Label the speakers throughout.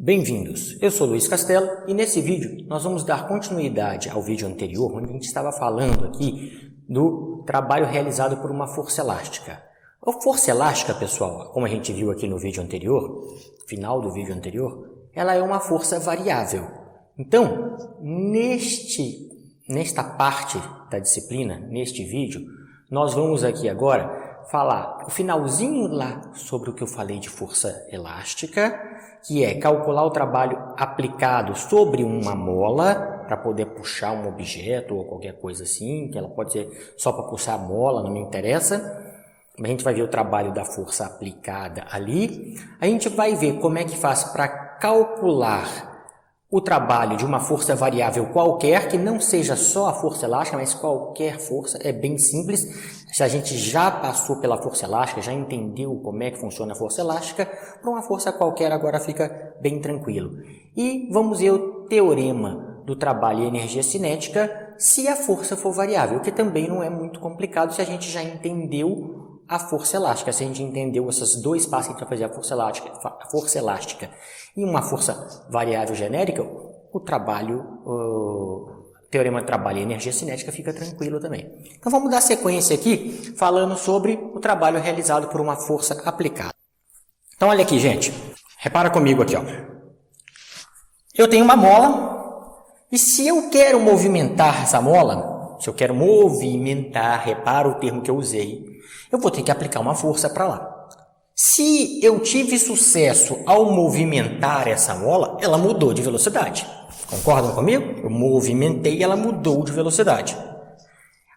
Speaker 1: Bem-vindos, eu sou Luiz Castelo e nesse vídeo nós vamos dar continuidade ao vídeo anterior, onde a gente estava falando aqui do trabalho realizado por uma força elástica. A força elástica, pessoal, como a gente viu aqui no vídeo anterior, final do vídeo anterior, ela é uma força variável. Então, nesta parte da disciplina, neste vídeo, nós vamos aqui agora falar o finalzinho lá sobre o que eu falei de força elástica, que é calcular o trabalho aplicado sobre uma mola para poder puxar um objeto ou qualquer coisa assim, que ela pode ser só para puxar a mola, não me interessa. A gente vai ver o trabalho da força aplicada ali. A gente vai ver como é que faz para calcular o trabalho de uma força variável qualquer, que não seja só a força elástica, mas qualquer força, é bem simples. Se a gente já passou pela força elástica, já entendeu como é que funciona a força elástica, para uma força qualquer agora fica bem tranquilo. E vamos ver o teorema do trabalho e energia cinética se a força for variável, que também não é muito complicado se a gente já entendeu a força elástica. Se a gente entendeu esses dois passos que a gente vai fazer a força elástica e uma força variável genérica, o teorema do trabalho e energia cinética fica tranquilo também. Então vamos dar sequência aqui falando sobre o trabalho realizado por uma força aplicada. Então olha aqui, gente, repara comigo aqui, ó. Eu tenho uma mola e se eu quero movimentar essa mola, repara o termo que eu usei, eu vou ter que aplicar uma força para lá. Se eu tive sucesso ao movimentar essa mola, ela mudou de velocidade. Concordam comigo? Eu movimentei e ela mudou de velocidade.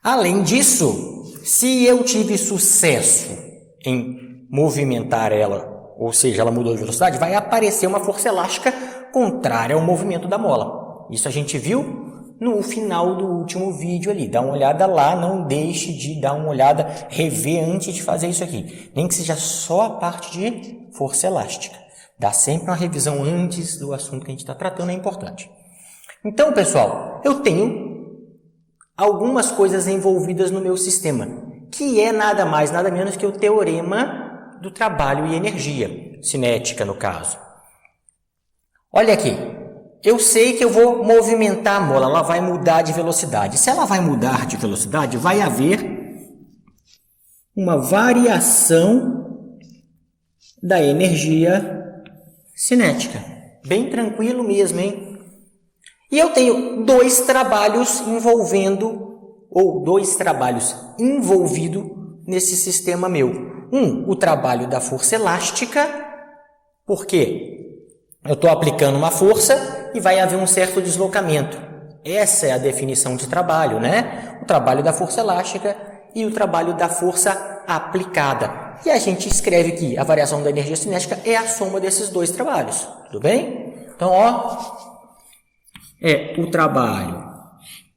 Speaker 1: Além disso, se eu tive sucesso em movimentar ela, ou seja, ela mudou de velocidade, vai aparecer uma força elástica contrária ao movimento da mola. Isso a gente viu no final do último vídeo ali. Dá uma olhada lá, não deixe de dar uma olhada, rever antes de fazer isso aqui. Nem que seja só a parte de força elástica. Dá sempre uma revisão antes do assunto que a gente está tratando, é importante. Então, pessoal, eu tenho algumas coisas envolvidas no meu sistema, que é nada mais, nada menos que o teorema do trabalho e energia, cinética no caso. Olha aqui. Eu sei que eu vou movimentar a mola, ela vai mudar de velocidade. Se ela vai mudar de velocidade, vai haver uma variação da energia cinética. Bem tranquilo mesmo, hein? E eu tenho dois trabalhos envolvidos nesse sistema meu. O trabalho da força elástica, porque eu estou aplicando uma força e vai haver um certo deslocamento. Essa é a definição de trabalho, né? O trabalho da força elástica e o trabalho da força aplicada. E a gente escreve que a variação da energia cinética é a soma desses dois trabalhos. Tudo bem? Então, ó, é o trabalho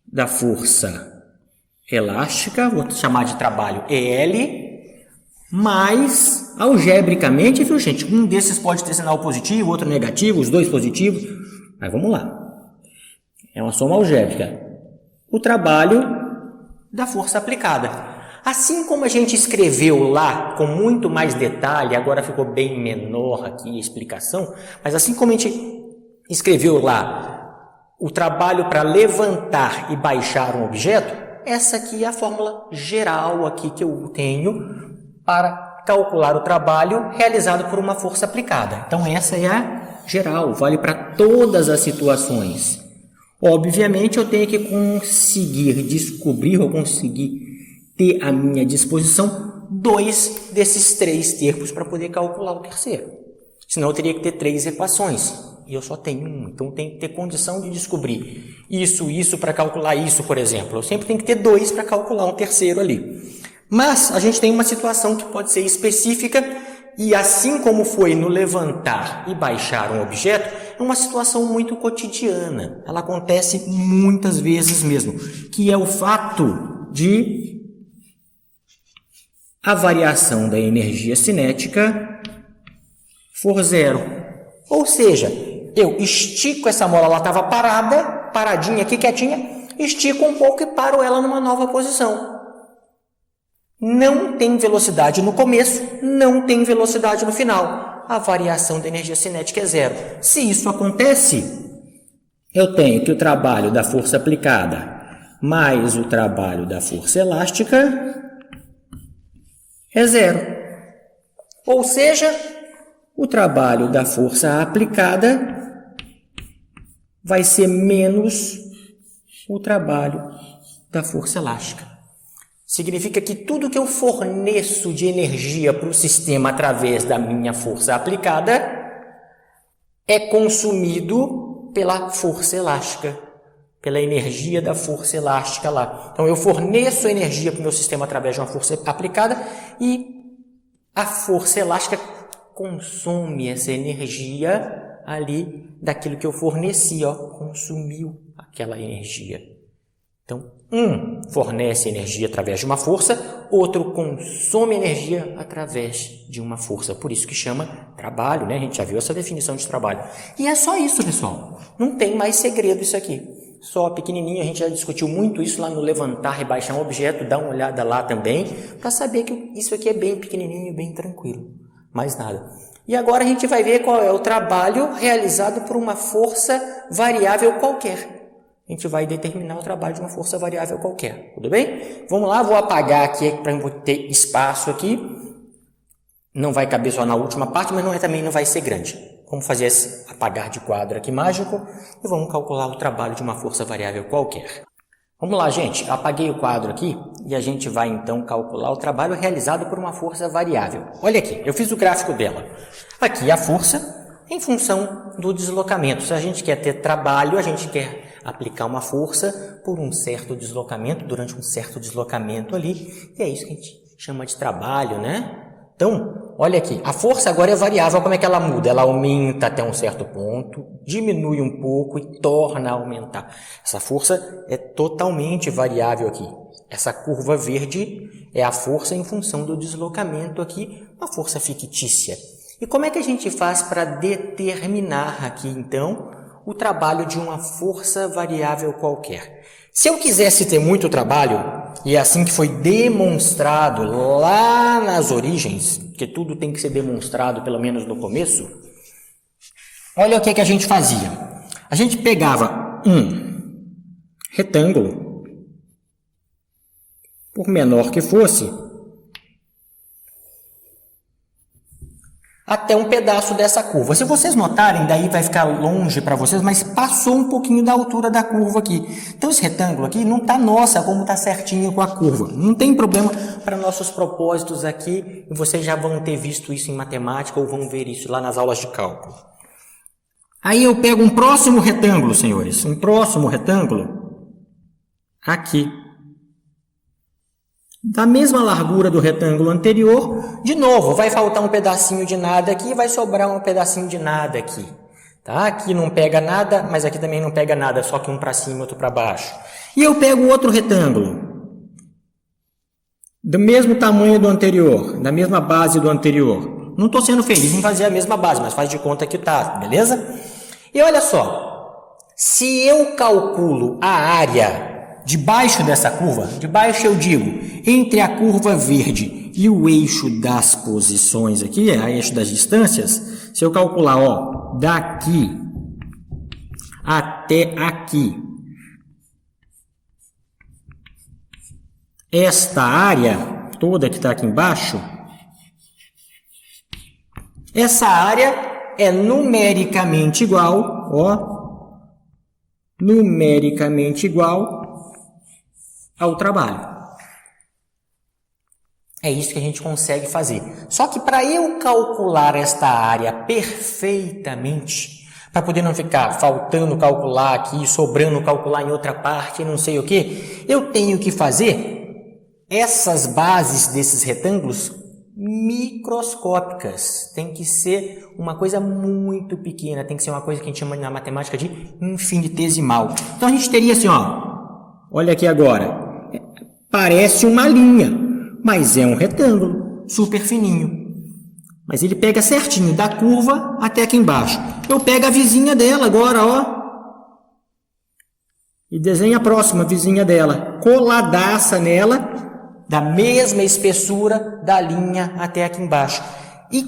Speaker 1: da força elástica, vou chamar de trabalho EL, mas, algebricamente, viu, gente? Um desses pode ter sinal positivo, outro negativo, os dois positivos. Mas vamos lá. É uma soma algébrica. O trabalho da força aplicada. Assim como a gente escreveu lá com muito mais detalhe, agora ficou bem menor aqui a explicação, mas assim como a gente escreveu lá o trabalho para levantar e baixar um objeto, essa aqui é a fórmula geral aqui que eu tenho para calcular o trabalho realizado por uma força aplicada. Então, essa é a geral, vale para todas as situações. Obviamente, eu tenho que conseguir descobrir ou conseguir ter à minha disposição dois desses três termos para poder calcular o terceiro. Senão, eu teria que ter três equações. E eu só tenho uma. Então, eu tenho que ter condição de descobrir isso para calcular isso, por exemplo. Eu sempre tenho que ter dois para calcular um terceiro ali. Mas a gente tem uma situação que pode ser específica e assim como foi no levantar e baixar um objeto, é uma situação muito cotidiana. Ela acontece muitas vezes mesmo, que é o fato de a variação da energia cinética for zero. Ou seja, eu estico essa mola, ela estava paradinha aqui, quietinha, estico um pouco e paro ela numa nova posição. Não tem velocidade no começo, não tem velocidade no final. a variação da energia cinética é zero. Se isso acontece, eu tenho que o trabalho da força aplicada mais o trabalho da força elástica é zero. Ou seja, o trabalho da força aplicada vai ser menos o trabalho da força elástica. Significa que tudo que eu forneço de energia para o sistema através da minha força aplicada é consumido pela força elástica, pela energia da força elástica lá. Então, eu forneço energia para o meu sistema através de uma força aplicada e a força elástica consome essa energia ali daquilo que eu forneci, consumiu aquela energia. Então, um fornece energia através de uma força, outro consome energia através de uma força. Por isso que chama trabalho, né? A gente já viu essa definição de trabalho. E é só isso, pessoal. Não tem mais segredo isso aqui. Só pequenininho, a gente já discutiu muito isso lá no levantar, rebaixar um objeto, dá uma olhada lá também, para saber que isso aqui é bem pequenininho e bem tranquilo. Mais nada. E agora a gente vai ver qual é o trabalho realizado por uma força variável qualquer. A gente vai determinar o trabalho de uma força variável qualquer, tudo bem? Vamos lá, vou apagar aqui para eu ter espaço aqui. Não vai caber só na última parte, mas também não vai ser grande. Vamos fazer esse apagar de quadro aqui mágico e vamos calcular o trabalho de uma força variável qualquer. Vamos lá, gente. Apaguei o quadro aqui e a gente vai então calcular o trabalho realizado por uma força variável. Olha aqui, eu fiz o gráfico dela. Aqui a força em função do deslocamento. Se a gente quer ter trabalho, a gente quer aplicar uma força por um certo deslocamento, durante um certo deslocamento ali, e é isso que a gente chama de trabalho, né? Então, olha aqui, a força agora é variável, como é que ela muda? Ela aumenta até um certo ponto, diminui um pouco e torna a aumentar. Essa força é totalmente variável aqui. Essa curva verde é a força em função do deslocamento aqui, uma força fictícia. E como é que a gente faz para determinar aqui, então, o trabalho de uma força variável qualquer? Se eu quisesse ter muito trabalho, e é assim que foi demonstrado lá nas origens, que tudo tem que ser demonstrado pelo menos no começo, olha o que a gente fazia. A gente pegava um retângulo, por menor que fosse, até um pedaço dessa curva. Se vocês notarem, daí vai ficar longe para vocês, mas passou um pouquinho da altura da curva aqui. Então, esse retângulo aqui não está nossa, como está certinho com a curva. Não tem problema para nossos propósitos aqui, e vocês já vão ter visto isso em matemática ou vão ver isso lá nas aulas de cálculo. Aí eu pego um próximo retângulo, senhores, um próximo retângulo aqui. Da mesma largura do retângulo anterior, de novo, vai faltar um pedacinho de nada aqui, vai sobrar um pedacinho de nada aqui. Tá? Aqui não pega nada, mas aqui também não pega nada, só que um para cima e outro para baixo. E eu pego outro retângulo, do mesmo tamanho do anterior, da mesma base do anterior. Não estou sendo feliz em fazer a mesma base, mas faz de conta que tá, beleza? E olha só, se eu calculo a área debaixo dessa curva, debaixo eu digo, entre a curva verde e o eixo das posições aqui, o eixo das distâncias, se eu calcular, daqui até aqui, esta área toda que está aqui embaixo, essa área é numericamente igual, numericamente igual ao trabalho. É isso que a gente consegue fazer. Só que para eu calcular esta área perfeitamente, para poder não ficar faltando calcular aqui, sobrando calcular em outra parte, não sei o que, eu tenho que fazer essas bases desses retângulos microscópicas. Tem que ser uma coisa muito pequena, tem que ser uma coisa que a gente chama na matemática de infinitesimal. Então a gente teria assim, olha aqui agora. Parece uma linha, mas é um retângulo super fininho. Mas ele pega certinho da curva até aqui embaixo. Eu pego a vizinha dela agora, e desenho a próxima vizinha dela, coladaça nela, da mesma espessura da linha até aqui embaixo. E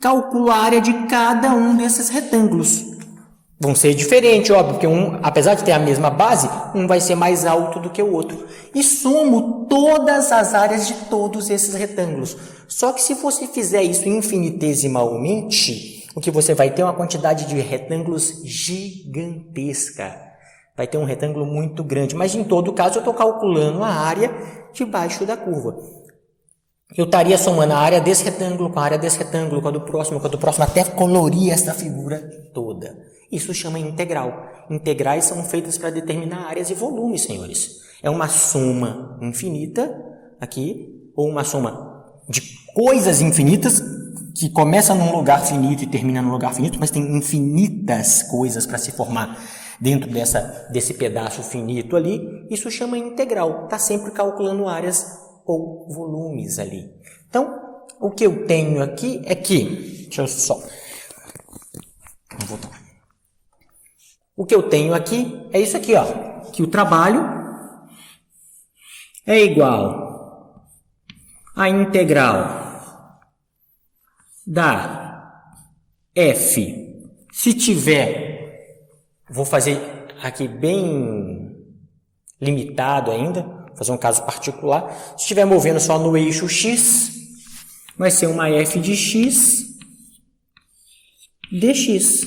Speaker 1: calculo a área de cada um desses retângulos. Vão ser diferentes, óbvio, porque apesar de ter a mesma base, um vai ser mais alto do que o outro. E somo todas as áreas de todos esses retângulos. Só que se você fizer isso infinitesimalmente, o que você vai ter é uma quantidade de retângulos gigantesca. Vai ter um retângulo muito grande, mas em todo caso eu estou calculando a área debaixo da curva. Eu estaria somando a área desse retângulo com a área desse retângulo, com a do próximo, até colorir essa figura toda. Isso chama integral. Integrais são feitas para determinar áreas e volumes, senhores. É uma soma infinita aqui, ou uma soma de coisas infinitas, que começa num lugar finito e termina num lugar finito, mas tem infinitas coisas para se formar dentro desse pedaço finito ali. Isso chama integral. Está sempre calculando áreas ou volumes ali. Então, o que eu tenho aqui é que... Deixa eu só... Vou voltar. O que eu tenho aqui é isso aqui, ó. Que o trabalho é igual a integral da f. Se tiver... Vou fazer aqui bem limitado ainda. Vou fazer um caso particular. Se estiver movendo só no eixo x, vai ser uma f de x dx.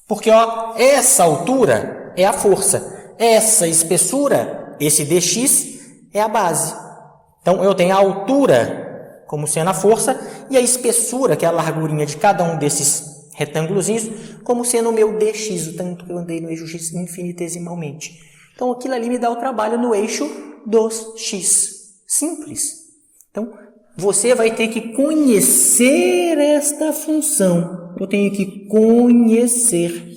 Speaker 1: Porque ó, essa altura é a força, essa espessura, esse dx, é a base. Então, eu tenho a altura como sendo a força e a espessura, que é a largurinha de cada um desses retângulozinhos, como sendo o meu dx, o tanto que eu andei no eixo x infinitesimalmente. Então, aquilo ali me dá o trabalho no eixo dos x. Simples. Então, você vai ter que conhecer esta função. Eu tenho que conhecer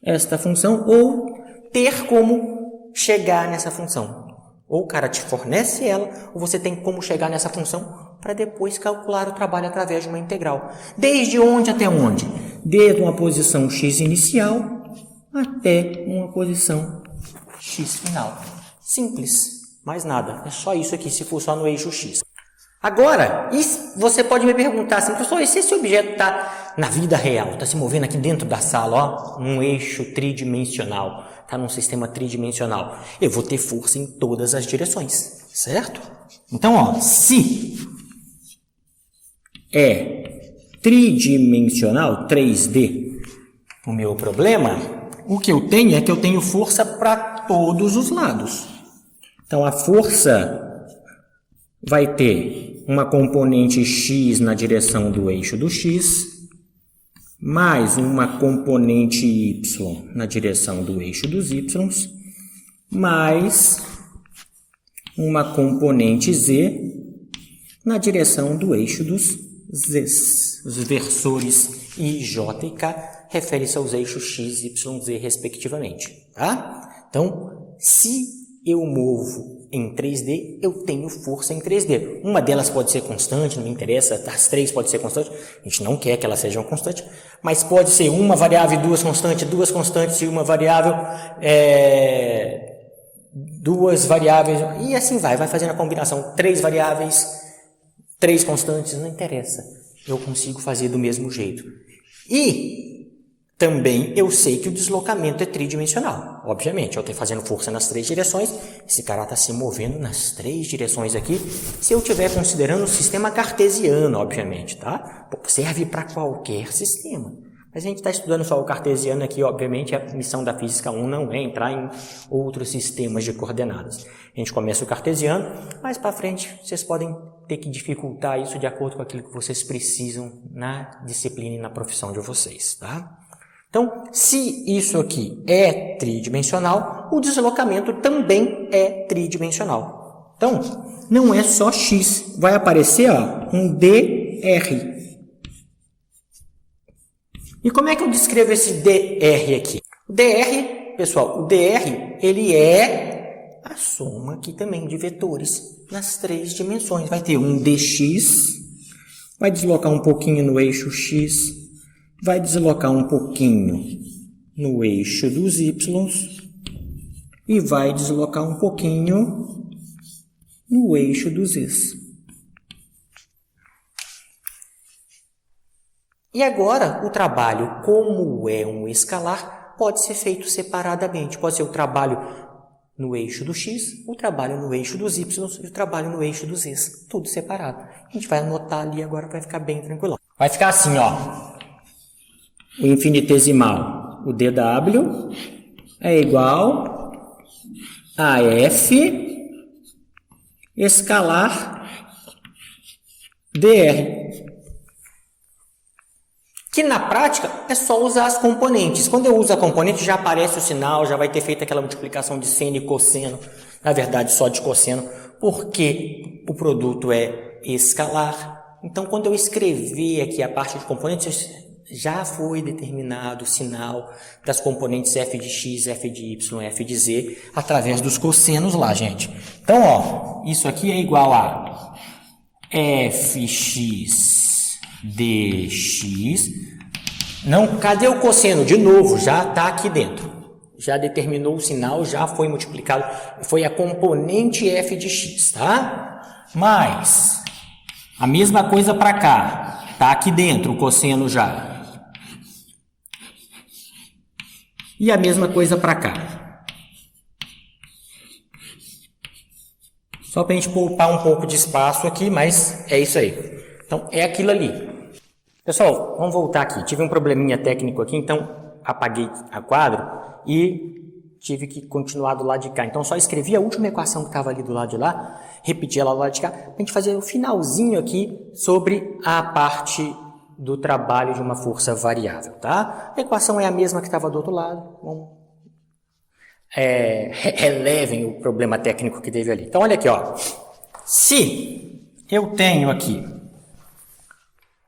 Speaker 1: esta função ou ter como chegar nessa função. Ou o cara te fornece ela, ou você tem como chegar nessa função para depois calcular o trabalho através de uma integral. Desde onde até onde? Desde uma posição x inicial até uma posição x final. Simples, mais nada. É só isso aqui, se for só no eixo x. Agora, você pode me perguntar assim, professor, e se esse objeto está na vida real, está se movendo aqui dentro da sala, ó, num eixo tridimensional, está num sistema tridimensional, eu vou ter força em todas as direções, certo? Então, ó, se é tridimensional, 3D, o meu problema, o que eu tenho é que eu tenho força para todos os lados. Então, a força vai ter uma componente x na direção do eixo do x, mais uma componente y na direção do eixo dos y, mais uma componente z na direção do eixo dos z's. Os versores i, j e k referem-se aos eixos x, y, z, respectivamente. Tá? Então, se eu movo em 3D, eu tenho força em 3D. Uma delas pode ser constante, não me interessa, as três podem ser constantes, a gente não quer que elas sejam constantes, mas pode ser uma variável e duas constantes e uma variável, duas variáveis, e assim vai fazendo a combinação, 3 variáveis, 3 constantes, não interessa, eu consigo fazer do mesmo jeito. E também eu sei que o deslocamento é tridimensional. Obviamente, eu estou fazendo força nas 3 direções, esse cara está se movendo nas 3 direções aqui, se eu estiver considerando o sistema cartesiano, obviamente, tá? Serve para qualquer sistema. Mas a gente está estudando só o cartesiano aqui, obviamente, a missão da Física 1 não é entrar em outros sistemas de coordenadas. A gente começa o cartesiano, mas para frente vocês podem ter que dificultar isso de acordo com aquilo que vocês precisam na disciplina e na profissão de vocês, tá? Então, se isso aqui é tridimensional, o deslocamento também é tridimensional. Então, não é só x, vai aparecer ó, um dr. E como é que eu descrevo esse dr aqui? O dr, pessoal, o dr, ele é a soma aqui também de vetores nas 3 dimensões. Vai ter um dx, vai deslocar um pouquinho no eixo x, vai deslocar um pouquinho no eixo dos y e vai deslocar um pouquinho no eixo dos z. E agora, o trabalho, como é um escalar, pode ser feito separadamente. Pode ser o trabalho no eixo do x, o trabalho no eixo dos y e o trabalho no eixo dos z. Tudo separado. A gente vai anotar ali agora para ficar bem tranquilo. Vai ficar assim, ó. O infinitesimal, o dw, é igual a f escalar dr. Que na prática é só usar as componentes. Quando eu uso a componente já aparece o sinal, já vai ter feito aquela multiplicação de seno e cosseno, na verdade só de cosseno, porque o produto é escalar. Então quando eu escrever aqui a parte de componentes, já foi determinado o sinal das componentes f de x, f de y, f de z, através dos cossenos lá, gente. Então, ó, isso aqui é igual a fx dx. Não, cadê o cosseno? De novo, já está aqui dentro. Já determinou o sinal, já foi multiplicado. Foi a componente f de x, tá? Mas a mesma coisa para cá. Está aqui dentro o cosseno já. E a mesma coisa para cá. Só para a gente poupar um pouco de espaço aqui, mas é isso aí. Então, é aquilo ali. Pessoal, vamos voltar aqui. Tive um probleminha técnico aqui, então apaguei a quadro e tive que continuar do lado de cá. Então, só escrevi a última equação que estava ali do lado de lá, repeti ela do lado de cá, para a gente fazer o finalzinho aqui sobre a parte do trabalho de uma força variável, tá? A equação é a mesma que estava do outro lado. Vamos, relevem o problema técnico que teve ali. Então, olha aqui, ó. Se eu tenho aqui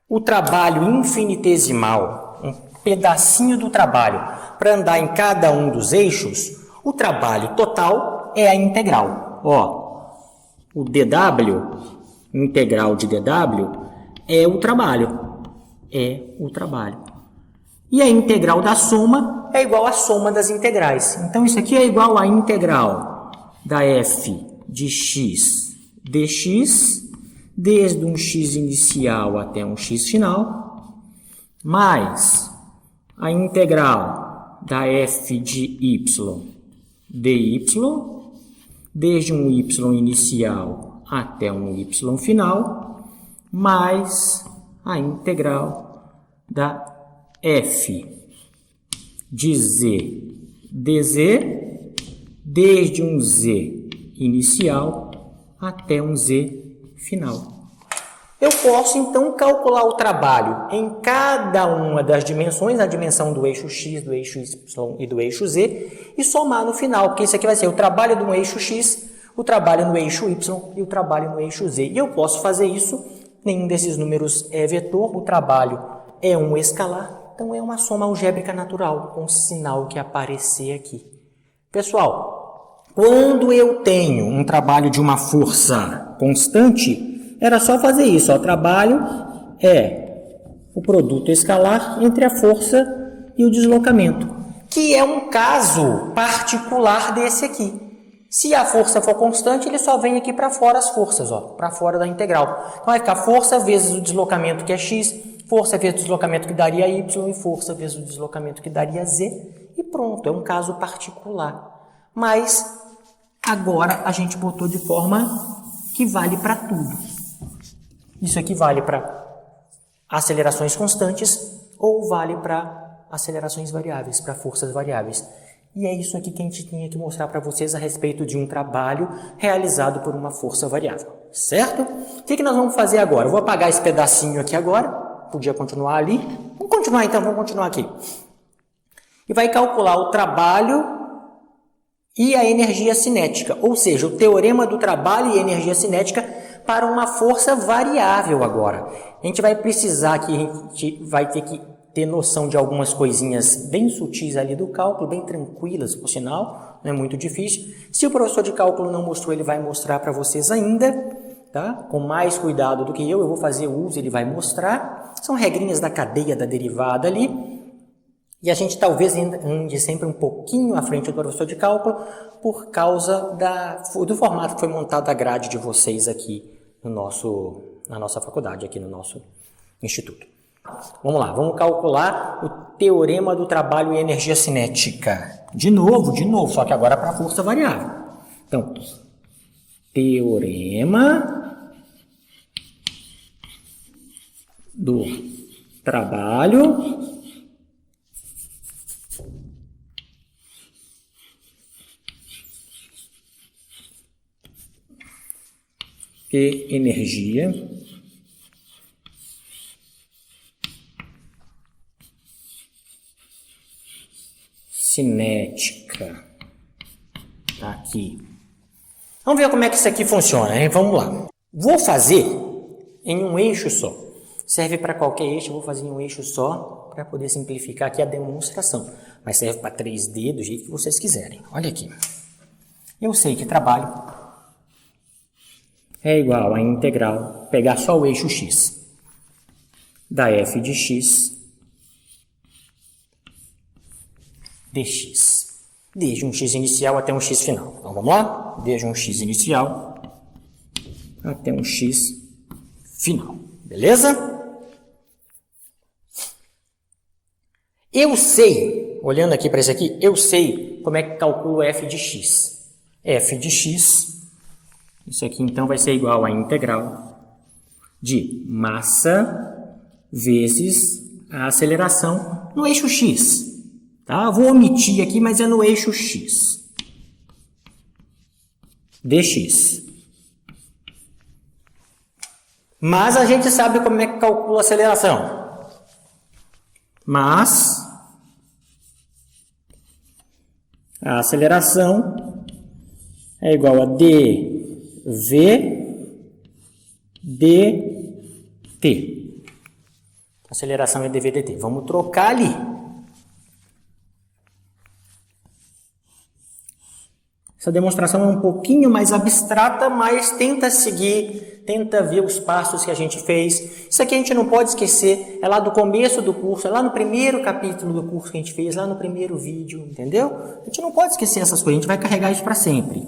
Speaker 1: o trabalho infinitesimal, um pedacinho do trabalho, para andar em cada um dos eixos, o trabalho total é a integral. Ó, o dw, integral de dw, é o trabalho. E a integral da soma é igual à soma das integrais. Então, isso aqui é igual à integral da f de x dx, desde um x inicial até um x final, mais a integral da f de y dy, desde um y inicial até um y final, mais a integral da f de z dz, desde um z inicial até um z final. Eu posso, então, calcular o trabalho em cada uma das dimensões, a dimensão do eixo x, do eixo y e do eixo z, e somar no final, porque isso aqui vai ser o trabalho no eixo x, o trabalho no eixo y e o trabalho no eixo z. E eu posso fazer isso, nenhum desses números é vetor, o trabalho é um escalar, então é uma soma algébrica natural, com o sinal que aparecer aqui. Pessoal, quando eu tenho um trabalho de uma força constante, era só fazer isso. O trabalho é o produto escalar entre a força e o deslocamento, que é um caso particular desse aqui. Se a força for constante, ele só vem aqui para fora as forças, para fora da integral. Então vai ficar força vezes o deslocamento que é x, força vezes o deslocamento que daria y e força vezes o deslocamento que daria z. E pronto, é um caso particular. Mas agora a gente botou de forma que vale para tudo. Isso aqui vale para acelerações constantes ou vale para acelerações variáveis, para forças variáveis. E é isso aqui que a gente tinha que mostrar para vocês a respeito de um trabalho realizado por uma força variável, certo? O que nós vamos fazer agora? Eu vou apagar esse pedacinho aqui agora, podia continuar ali. Vamos continuar então, vamos continuar aqui. E vai calcular o trabalho e a energia cinética, ou seja, o teorema do trabalho e energia cinética para uma força variável agora. A gente vai precisar aqui, a gente vai ter que ter noção de algumas coisinhas bem sutis ali do cálculo, bem tranquilas, por sinal, não é muito difícil. Se o professor de cálculo não mostrou, ele vai mostrar para vocês ainda, tá? Com mais cuidado do que eu vou fazer o uso, ele vai mostrar. São regrinhas da cadeia da derivada ali. E a gente talvez ande sempre um pouquinho à frente do professor de cálculo por causa do formato que foi montado a grade de vocês aqui na nossa faculdade, aqui no nosso instituto. Vamos lá, vamos calcular o teorema do trabalho e energia cinética. De novo, só que agora para a força variável. Então, teorema do trabalho e energia cinética. Tá aqui. Vamos ver como é que isso aqui funciona, hein? Vamos lá. Vou fazer em um eixo só. Serve para qualquer eixo, eu vou fazer em um eixo só para poder simplificar aqui a demonstração. Mas serve para 3D do jeito que vocês quiserem. Olha aqui. Eu sei que trabalho é igual a integral, pegar só o eixo x, da f de x dx, desde um x inicial até um x final. Então vamos lá? Desde um x inicial até um x final. Beleza? Eu sei, olhando aqui para isso aqui, eu sei como é que calculo f de x. F de x, isso aqui então vai ser igual a integral de massa vezes a aceleração no eixo x. Tá? Vou omitir aqui, mas é no eixo x. dx. Mas a gente sabe como é que calcula a aceleração. Mas a aceleração é igual a dv dt. Aceleração é dv dt. Vamos trocar ali. Essa demonstração é um pouquinho mais abstrata, mas tenta seguir, tenta ver os passos que a gente fez. Isso aqui a gente não pode esquecer, é lá do começo do curso, é lá no primeiro capítulo do curso que a gente fez, lá no primeiro vídeo, entendeu? A gente não pode esquecer essas coisas, a gente vai carregar isso para sempre.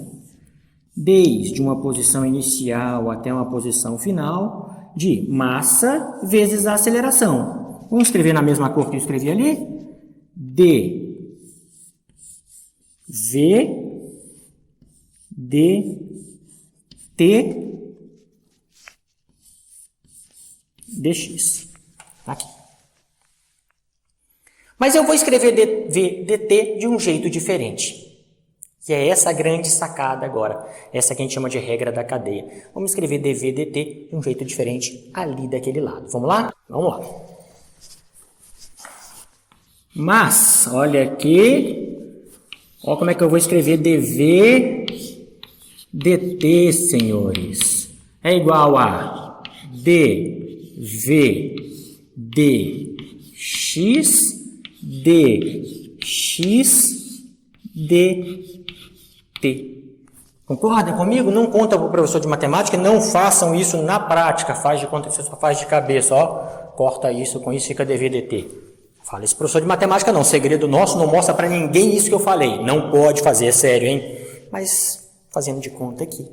Speaker 1: Desde uma posição inicial até uma posição final, de massa vezes a aceleração. Vamos escrever na mesma cor que eu escrevi ali? dv dt dx. Tá aqui. Mas eu vou escrever dv dt de um jeito diferente. Que é essa grande sacada agora. Essa que a gente chama de regra da cadeia. Vamos escrever dv dt de um jeito diferente ali daquele lado. Vamos lá? Vamos lá. Mas, olha aqui. Olha como é que eu vou escrever dv dt, senhores. É igual a dv dx dx dt. Concorda comigo? Não conta para o professor de matemática, não façam isso na prática. Faz de conta que você só faz de cabeça, ó. Corta isso, com isso fica dv dt. Fala isso, professor de matemática não. Segredo nosso, não mostra para ninguém isso que eu falei. Não pode fazer, é sério, hein? Mas fazendo de conta aqui.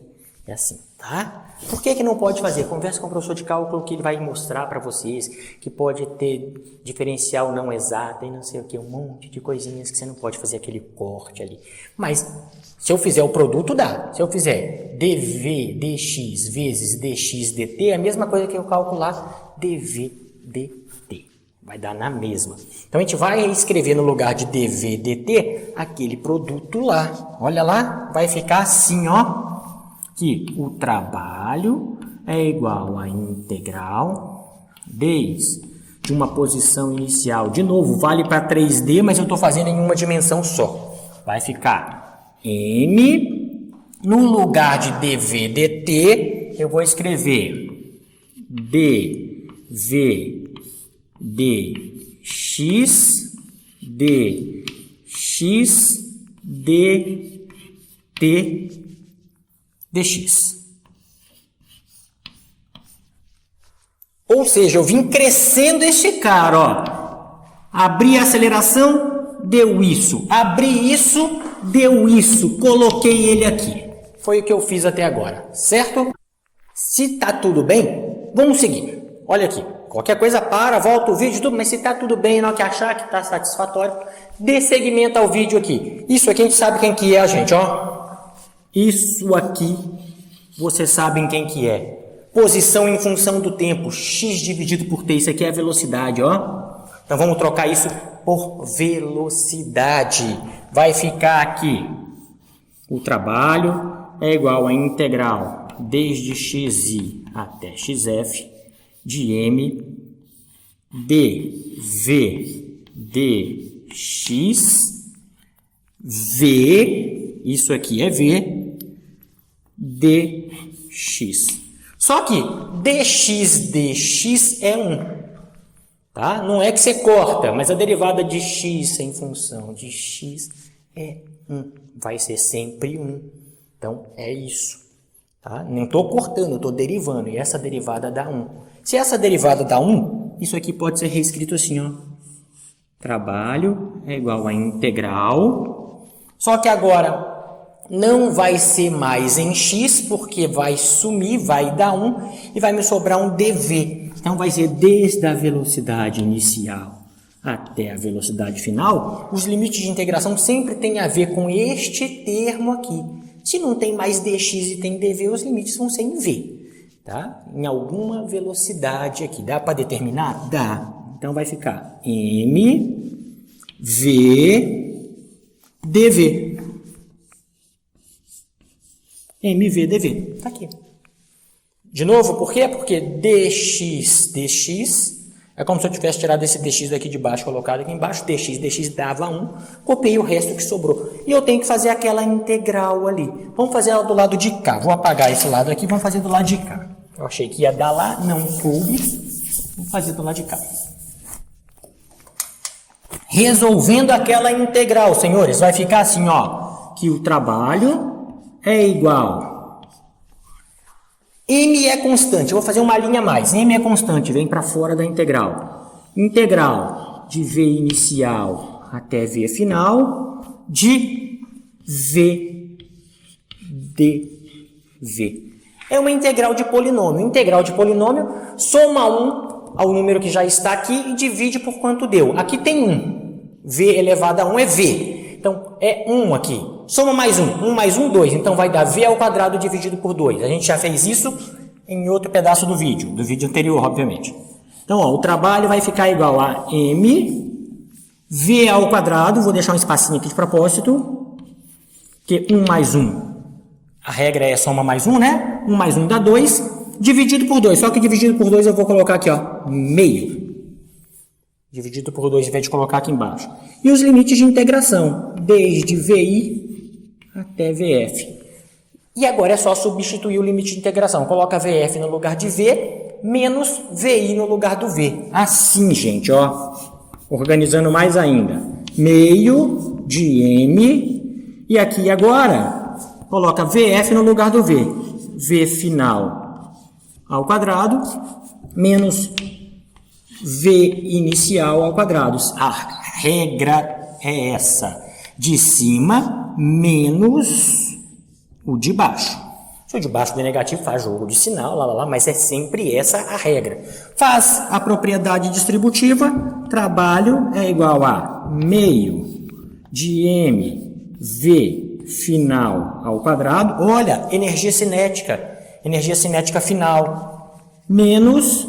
Speaker 1: É assim, tá? Por que não pode fazer? Conversa com o professor de cálculo que ele vai mostrar para vocês que pode ter diferencial não exato e não sei o que, um monte de coisinhas que você não pode fazer aquele corte ali. Mas se eu fizer o produto, dá. Se eu fizer dv dx vezes dx dt, é a mesma coisa que eu calcular dv dt. Vai dar na mesma. Então, a gente vai escrever no lugar de dv dt aquele produto lá. Olha lá, vai ficar assim, ó. Que o trabalho é igual a integral desde uma posição inicial. De novo, vale para 3D, mas eu estou fazendo em uma dimensão só. Vai ficar m, no lugar de dv dt, eu vou escrever dv dx dx dt dx. Ou seja, eu vim crescendo esse cara, ó. Abri a aceleração, deu isso. Abri isso, deu isso. Coloquei ele aqui. Foi o que eu fiz até agora, certo? Se tá tudo bem, vamos seguir. Olha aqui. Qualquer coisa para, volta o vídeo, tudo, mas se está tudo bem, não que achar que está satisfatório, dê seguimento ao vídeo aqui. Isso aqui a gente sabe quem que é, gente, ó. Isso aqui, vocês sabem quem que é. Posição em função do tempo, x dividido por t, isso aqui é a velocidade, ó. Então vamos trocar isso por velocidade. Vai ficar aqui, o trabalho é igual a integral desde xi até xf de m dv dx v, isso aqui é v, dx. Só que dx é 1. Tá? Não é que você corta, mas a derivada de x em função de x é 1. Vai ser sempre 1. Então, é isso. Tá? Não estou cortando, estou derivando. E essa derivada dá 1. Se essa derivada dá 1, isso aqui pode ser reescrito assim, ó. Trabalho é igual a integral. Só que agora não vai ser mais em x, porque vai sumir, vai dar 1, e vai me sobrar um dv. Então, vai ser desde a velocidade inicial até a velocidade final. Os limites de integração sempre têm a ver com este termo aqui. Se não tem mais dx e tem dv, os limites vão ser em v. Tá? Em alguma velocidade aqui. Dá para determinar? Dá. Então, vai ficar m, v, dv. mv dv. Está aqui. De novo, por quê? Porque dx é como se eu tivesse tirado esse dx daqui de baixo, colocado aqui embaixo. Dx dava 1, copiei o resto que sobrou. E eu tenho que fazer aquela integral ali. Vamos fazer ela do lado de cá. Vou apagar esse lado aqui, vamos fazer do lado de cá. Eu achei que ia dar lá, não coube. Vou fazer do lado de cá. Resolvendo aquela integral, senhores, vai ficar assim, ó, que o trabalho é igual. M é constante, eu vou fazer uma linha a mais. M é constante, vem para fora da integral. Integral de V inicial até V final de V dV. É uma integral de polinômio. Integral de polinômio, soma 1 ao número que já está aqui e divide por quanto deu. Aqui tem 1. V elevado a 1 é V. Então, é 1 aqui. Soma mais 1. 1 mais 1, 2. Então, vai dar V ao quadrado dividido por 2. A gente já fez isso em outro pedaço do vídeo anterior, obviamente. Então, ó, o trabalho vai ficar igual a M, V ao quadrado. Vou deixar um espacinho aqui de propósito. Que 1 mais 1. A regra é soma mais 1, né? 1 mais 1 dá 2. Dividido por 2. Só que dividido por 2 eu vou colocar aqui, ó, meio. Dividido por 2, em vez de colocar aqui embaixo. E os limites de integração, desde VI até VF. E agora é só substituir o limite de integração. Coloca VF no lugar de V, menos VI no lugar do V. Assim, gente, ó. Organizando mais ainda. Meio de M. E aqui agora, coloca VF no lugar do V. V final ao quadrado, menos V inicial ao quadrado. A regra é essa. De cima menos o de baixo. Se o de baixo der negativo, faz jogo de sinal, mas é sempre essa a regra. Faz a propriedade distributiva, trabalho é igual a meio de M, V final ao quadrado. Olha, energia cinética final, menos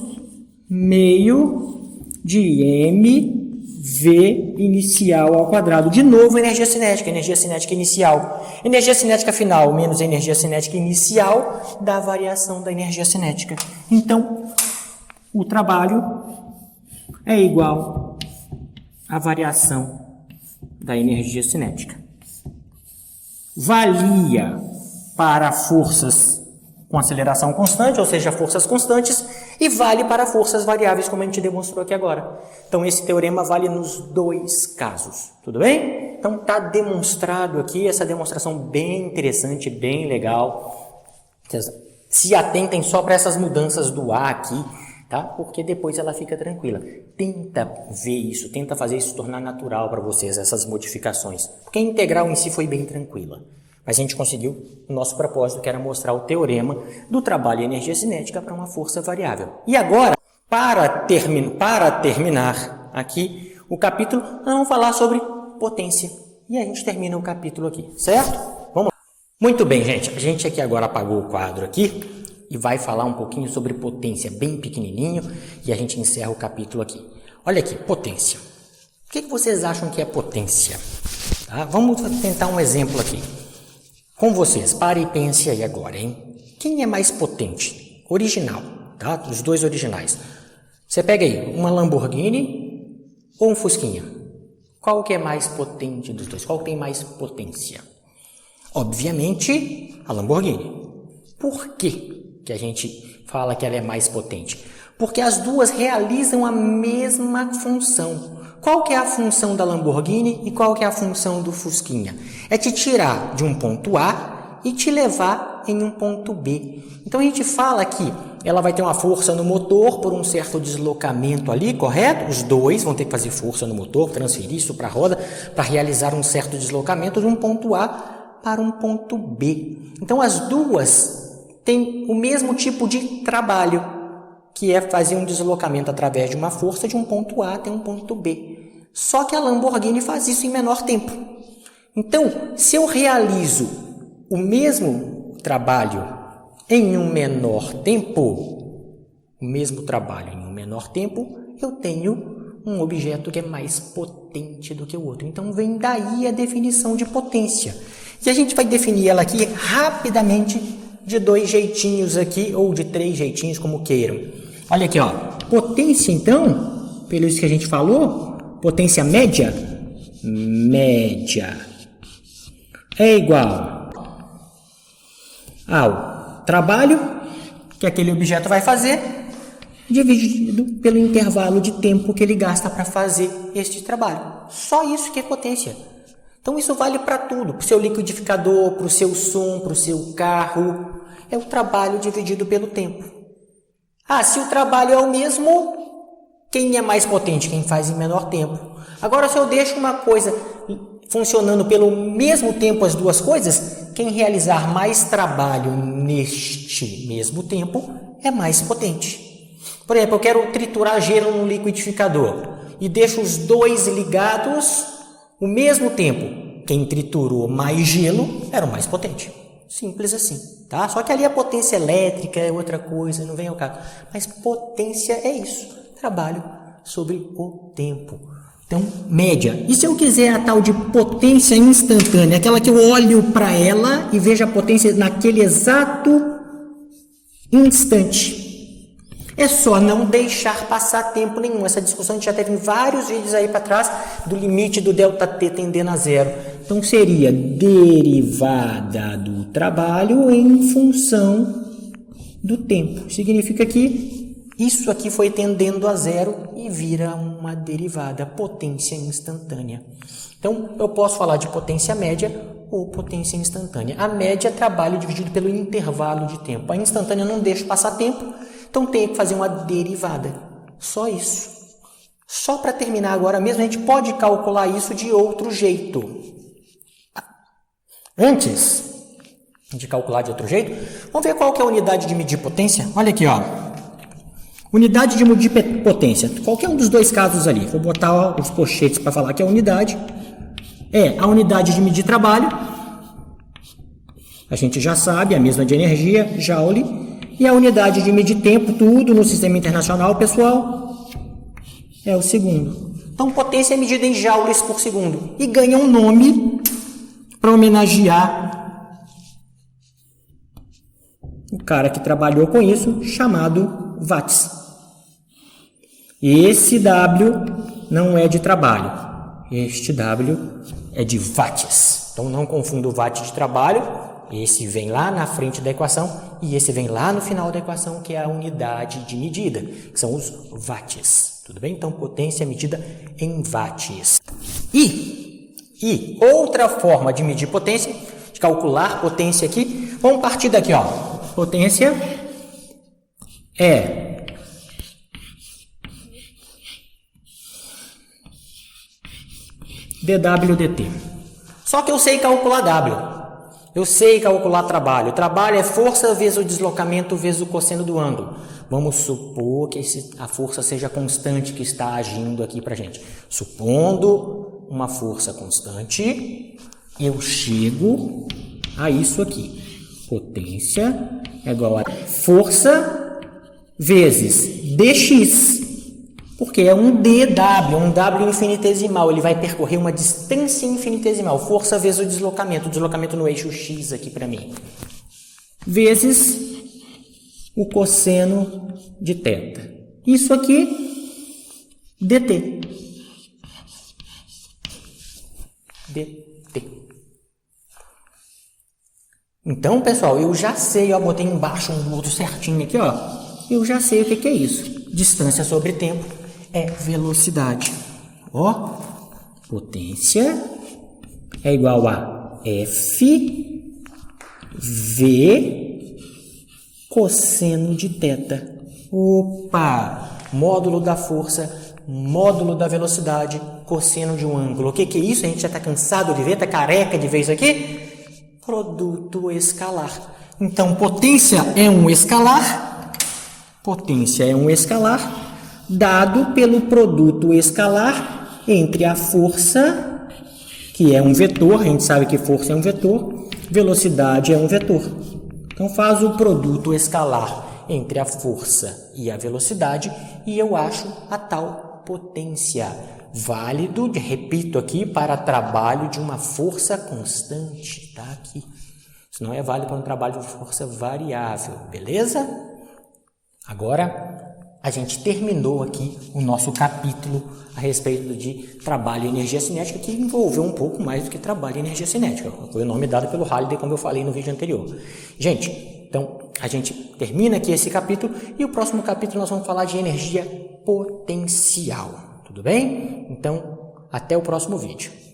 Speaker 1: meio de M, V inicial ao quadrado. De novo, energia cinética inicial. Energia cinética final menos energia cinética inicial dá a variação da energia cinética. Então, o trabalho é igual à variação da energia cinética. Valia para forças com aceleração constante, ou seja, forças constantes, e vale para forças variáveis, como a gente demonstrou aqui agora. Então, esse teorema vale nos dois casos. Tudo bem? Então, está demonstrado aqui, essa demonstração bem interessante, bem legal. Se atentem só para essas mudanças do A aqui, tá? Porque depois ela fica tranquila. Tenta ver isso, tenta fazer isso tornar natural para vocês, essas modificações. Porque a integral em si foi bem tranquila. Mas a gente conseguiu o nosso propósito, que era mostrar o teorema do trabalho e energia cinética para uma força variável. E agora, Para terminar aqui o capítulo, nós vamos falar sobre potência. E a gente termina o capítulo aqui, certo? Vamos lá. Muito bem, gente. A gente aqui agora apagou o quadro aqui e vai falar um pouquinho sobre potência, bem pequenininho, e a gente encerra o capítulo aqui. Olha aqui, potência. O que vocês acham que é potência? Tá? Vamos tentar um exemplo aqui. Com vocês, pare e pense aí agora, hein? Quem é mais potente? Original, tá? Os dois originais. Você pega aí uma Lamborghini ou um Fusquinha? Qual que é mais potente dos dois? Qual tem mais potência? Obviamente, a Lamborghini. Por quê que a gente fala que ela é mais potente? Porque as duas realizam a mesma função. Qual que é a função da Lamborghini e qual que é a função do Fusquinha? É te tirar de um ponto A e te levar em um ponto B. Então a gente fala que ela vai ter uma força no motor por um certo deslocamento ali, correto? Os dois vão ter que fazer força no motor, transferir isso para a roda, para realizar um certo deslocamento de um ponto A para um ponto B. Então as duas têm o mesmo tipo de trabalho, que é fazer um deslocamento através de uma força de um ponto A até um ponto B. Só que a Lamborghini faz isso em menor tempo. Então, se eu realizo o mesmo trabalho em um menor tempo, eu tenho um objeto que é mais potente do que o outro. Então, vem daí a definição de potência. E a gente vai definir ela aqui rapidamente de 2 jeitinhos aqui, ou de 3 jeitinhos, como queiram. Olha aqui, ó. Potência, então, pelo isso que a gente falou, potência média é igual ao trabalho que aquele objeto vai fazer, dividido pelo intervalo de tempo que ele gasta para fazer este trabalho. Só isso que é potência. Então isso vale para tudo, para o seu liquidificador, para o seu som, para o seu carro. É o trabalho dividido pelo tempo. Ah, se o trabalho é o mesmo, quem é mais potente? Quem faz em menor tempo. Agora, se eu deixo uma coisa funcionando pelo mesmo tempo as duas coisas, quem realizar mais trabalho neste mesmo tempo é mais potente. Por exemplo, eu quero triturar gelo no liquidificador e deixo os dois ligados o mesmo tempo. Quem triturou mais gelo era o mais potente. Simples assim, tá? Só que ali a potência elétrica é outra coisa, não vem ao caso. Mas potência é isso, trabalho sobre o tempo. Então, média. E se eu quiser a tal de potência instantânea, aquela que eu olho para ela e vejo a potência naquele exato instante? É só não deixar passar tempo nenhum. Essa discussão a gente já teve em vários vídeos aí para trás do limite do ΔT tendendo a zero. Então, seria derivada do trabalho em função do tempo. Significa que isso aqui foi tendendo a zero e vira uma derivada, potência instantânea. Então, eu posso falar de potência média ou potência instantânea. A média é trabalho dividido pelo intervalo de tempo. A instantânea não deixa passar tempo, então tem que fazer uma derivada. Só isso. Só para terminar agora mesmo, a gente pode calcular isso de outro jeito. Antes de calcular de outro jeito, vamos ver qual que é a unidade de medir potência. Olha aqui, ó. Unidade de medir potência. Qualquer um dos dois casos ali. Vou botar os pochetes para falar que a unidade é a unidade de medir trabalho. A gente já sabe, a mesma de energia, Joule. E a unidade de medir tempo, tudo no sistema internacional, pessoal, é o segundo. Então, potência é medida em joules por segundo. E ganha um nome para homenagear o cara que trabalhou com isso, chamado watts. Esse W não é de trabalho. Este W é de watts. Então, não confunda o watt de trabalho. Esse vem lá na frente da equação e esse vem lá no final da equação, que é a unidade de medida, que são os watts. Tudo bem? Então, potência é medida em watts. E outra forma de medir potência, de calcular potência aqui, vamos partir daqui, ó. Potência é dWdt. Só que eu sei calcular W. Eu sei calcular trabalho. Trabalho é força vezes o deslocamento vezes o cosseno do ângulo. Vamos supor que a força seja constante que está agindo aqui para a gente. Supondo uma força constante, eu chego a isso aqui. Potência é igual a força vezes dx, porque é um dw, um w infinitesimal. Ele vai percorrer uma distância infinitesimal. Força vezes o deslocamento no eixo x aqui para mim. Vezes o cosseno de θ. Isso aqui, dt. dt. Então, pessoal, eu já sei, ó, botei embaixo um outro certinho aqui, ó. Eu já sei o que é isso. Distância sobre tempo é velocidade. Ó, potência é igual a F V cosseno de θ. Opa! Módulo da força, módulo da velocidade, cosseno de um ângulo. O que é isso? A gente já está cansado de ver, está careca de ver isso aqui? Produto escalar. Então, potência é um escalar. Potência é um escalar dado pelo produto escalar entre a força, que é um vetor, a gente sabe que força é um vetor, velocidade é um vetor. Então, faz o produto escalar entre a força e a velocidade e eu acho a tal potência. Válido, repito aqui, para trabalho de uma força constante, tá aqui. Isso não é válido para um trabalho de força variável, beleza? Agora, a gente terminou aqui o nosso capítulo a respeito de trabalho e energia cinética, que envolveu um pouco mais do que trabalho e energia cinética. Foi o nome dado pelo Halliday, como eu falei no vídeo anterior. Gente, então, a gente termina aqui esse capítulo e o próximo capítulo nós vamos falar de energia potencial. Tudo bem? Então, até o próximo vídeo.